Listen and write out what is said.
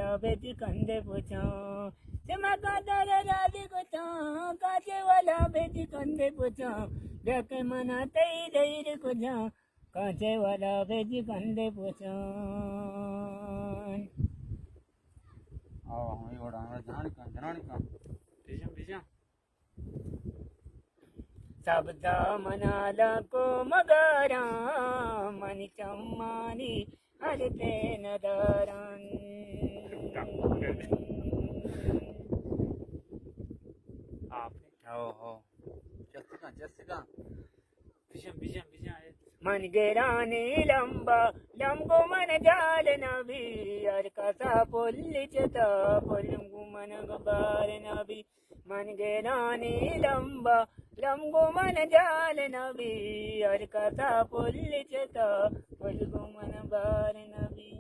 वाला बेच कंधे पूछो चमका तारा राधे को काचे वाला बेच कंधे पूछो देखे मना तई धैर्य को काचे वाला बेच कंधे पूछो सबदा मनाला को मगारा मनी चम्मानी हरते नदारन मन गेरानी लंबा लंबो मन जाल नबी यार कसा पुल्लिचता पुल्लंगु मन गबार नबी मन गेरानी लंबा लंबो मन जाल नबी यार कसा पुल्लिचता पुल्लंगु मन बार नबी